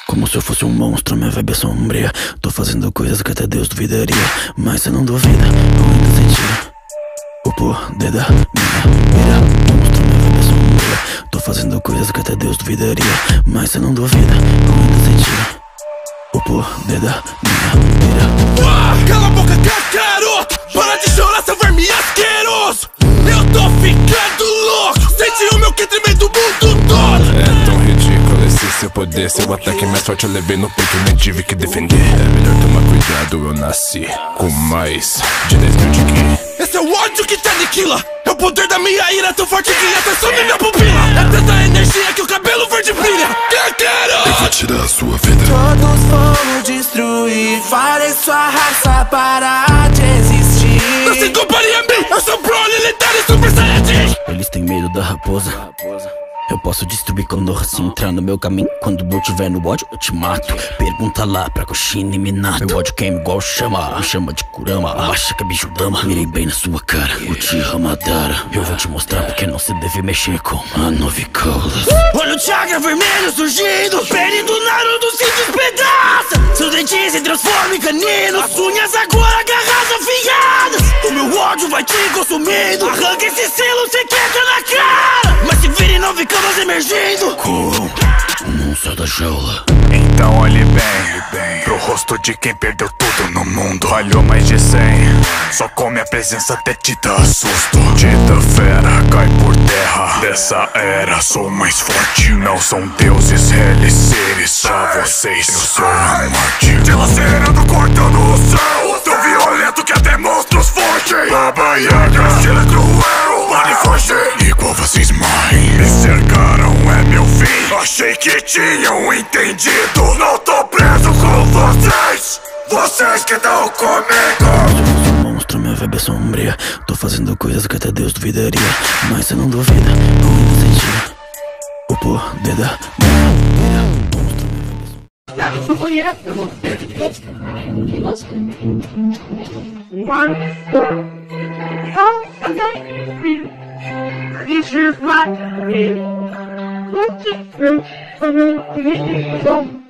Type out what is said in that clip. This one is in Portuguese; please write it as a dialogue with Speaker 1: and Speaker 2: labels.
Speaker 1: Como se eu fosse um monstro, minha vibe é sombria. Tô fazendo coisas que até Deus duvidaria. Mas cê não duvida, eu ainda sentia o poder da minha mira. Monstro, minha vibe é sombria. Tô fazendo coisas que até Deus duvidaria. Mas cê não duvida, eu ainda sentia o poder da minha mira.
Speaker 2: Cala a boca que eu quero! Para de chorar, seu verme asqueroso! Eu tô ficando louco! Sente o meu que treme do mundo todo!
Speaker 3: É tão ridículo esse seu poder. Seu ataque mais forte eu levei no peito, nem tive que defender. É melhor tomar cuidado, eu nasci com mais de 10 mil de ki.
Speaker 2: Esse é o ódio que te aniquila! É o poder da minha ira tão forte que até some minha pupila! É tanta energia que o cabelo verde brilha! Que eu quero!
Speaker 4: Eu vou tirar a sua vida.
Speaker 5: Todos vamos destruir. Farei sua raça parar de existir.
Speaker 2: Não se compare a mim! Eu sou Broly, lendário e super saiyajin!
Speaker 1: Eles têm medo da raposa. Eu posso destruir Konoha se entrar no meu caminho. Quando eu tiver no ódio, eu te mato. Pergunta lá pra Kushina e Minato. Meu ódio queima igual chama. Me chama de Kurama, acha que é bicho dama. Mirei bem na sua cara, Uchiha Madara. Eu vou te mostrar porque não se deve mexer com a nove caudas.
Speaker 2: Olha o chakra vermelho surgindo. Pele do Naruto se despedaça. Seus dentes se transformam em caninos. As unhas agora garras afiadas. O meu ódio vai te consumindo. Arranca esse selo, cê quebra na cara. Mas se vire nove camas emergindo.
Speaker 1: Não sai da jaula.
Speaker 4: Então olhe bem pro rosto de quem perdeu tudo no mundo. Falhou mais de 100. Só com minha presença até te dá susto. Dita fera, cai por terra. Dessa era sou mais forte. Não são deuses, reles seres. Pra vocês eu sou a morte. Dilacerando, cortando o céu. Tão violento que até monstros fogem. Baba Yaga, estilo é cruel. Podem fugir igual vocês morrem. Me cercaram, é meu fim. Achei que tinham entendido. Não tô preso com vocês. Vocês que estão comigo.
Speaker 1: Eu sou um monstro, minha vibe é sombria. Tô fazendo coisas que até Deus duvidaria. Mas cê não duvida, eu ainda sentia o poder da minha mira. Monstro, minha
Speaker 6: This is my dream. What is this?